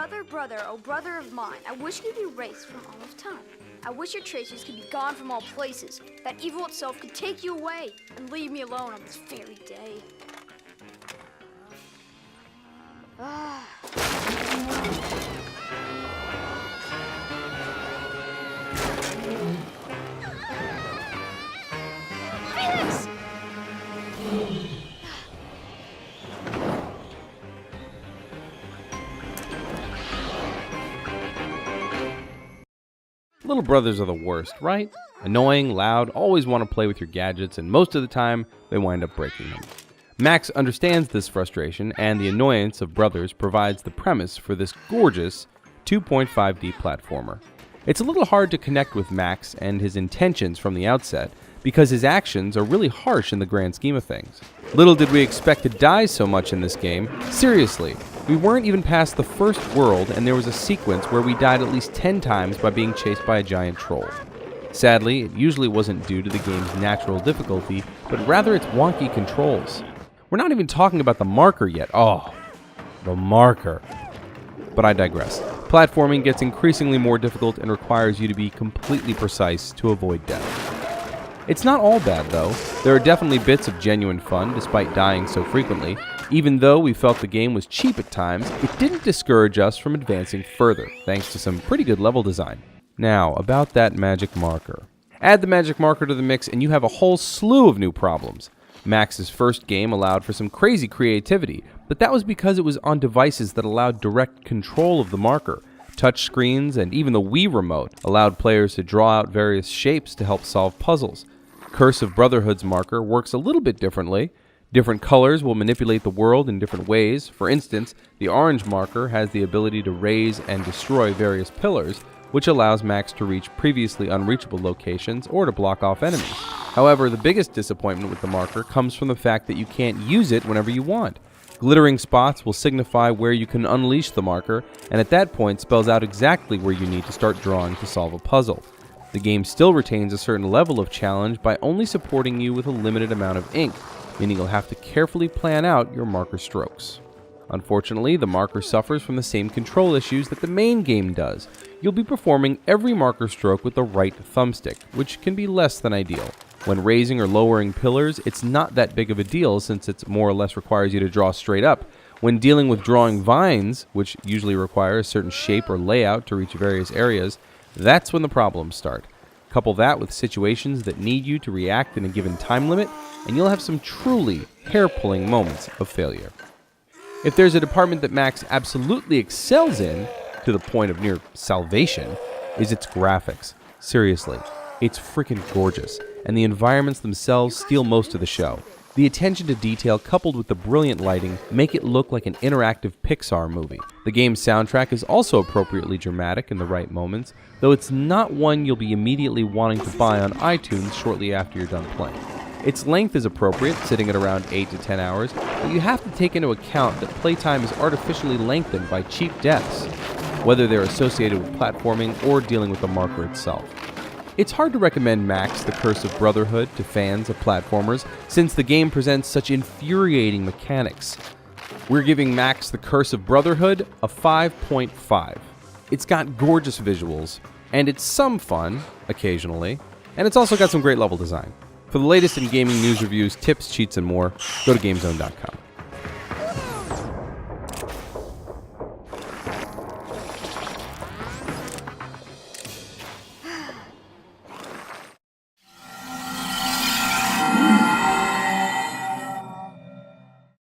brother, brother, oh brother of mine, I wish you could be erased from all of time. I wish your traces could be gone from all places, that evil itself could take you away and leave me alone on this very day. Felix! Little brothers are the worst, right? Annoying, loud, always want to play with your gadgets, and most of the time, they wind up breaking them. Max understands this frustration, and the annoyance of brothers provides the premise for this gorgeous 2.5D platformer. It's a little hard to connect with Max and his intentions from the outset, because his actions are really harsh in the grand scheme of things. Little did we expect to die so much in this game. Seriously, we weren't even past the first world, and there was a sequence where we died at least 10 times by being chased by a giant troll. Sadly, it usually wasn't due to the game's natural difficulty, but rather its wonky controls. We're not even talking about the marker yet. Oh, the marker. But I digress. Platforming gets increasingly more difficult and requires you to be completely precise to avoid death. It's not all bad though. There are definitely bits of genuine fun despite dying so frequently. Even though we felt the game was cheap at times, it didn't discourage us from advancing further, thanks to some pretty good level design. Now, about that magic marker. Add the magic marker to the mix and you have a whole slew of new problems. Max's first game allowed for some crazy creativity, but that was because it was on devices that allowed direct control of the marker. Touch screens and even the Wii remote allowed players to draw out various shapes to help solve puzzles. Curse of Brotherhood's marker works a little bit differently. Different colors will manipulate the world in different ways. For instance, the orange marker has the ability to raise and destroy various pillars, which allows Max to reach previously unreachable locations or to block off enemies. However, the biggest disappointment with the marker comes from the fact that you can't use it whenever you want. Glittering spots will signify where you can unleash the marker, and at that point spells out exactly where you need to start drawing to solve a puzzle. The game still retains a certain level of challenge by only supporting you with a limited amount of ink, meaning you'll have to carefully plan out your marker strokes. Unfortunately, the marker suffers from the same control issues that the main game does. You'll be performing every marker stroke with the right thumbstick, which can be less than ideal. When raising or lowering pillars, it's not that big of a deal since it more or less requires you to draw straight up. When dealing with drawing vines, which usually require a certain shape or layout to reach various areas, that's when the problems start. Couple that with situations that need you to react in a given time limit, and you'll have some truly hair-pulling moments of failure. If there's a department that Max absolutely excels in, to the point of near salvation, is its graphics. Seriously, it's freaking gorgeous, and the environments themselves steal most of the show. The attention to detail coupled with the brilliant lighting make it look like an interactive Pixar movie. The game's soundtrack is also appropriately dramatic in the right moments, though it's not one you'll be immediately wanting to buy on iTunes shortly after you're done playing. Its length is appropriate, sitting at around 8 to 10 hours, but you have to take into account that playtime is artificially lengthened by cheap deaths, whether they're associated with platforming or dealing with the marker itself. It's hard to recommend Max: The Curse of Brotherhood to fans of platformers, since the game presents such infuriating mechanics. We're giving Max: The Curse of Brotherhood a 5.5. It's got gorgeous visuals, and it's some fun, occasionally, and it's also got some great level design. For the latest in gaming news, reviews, tips, cheats, and more, go to GameZone.com.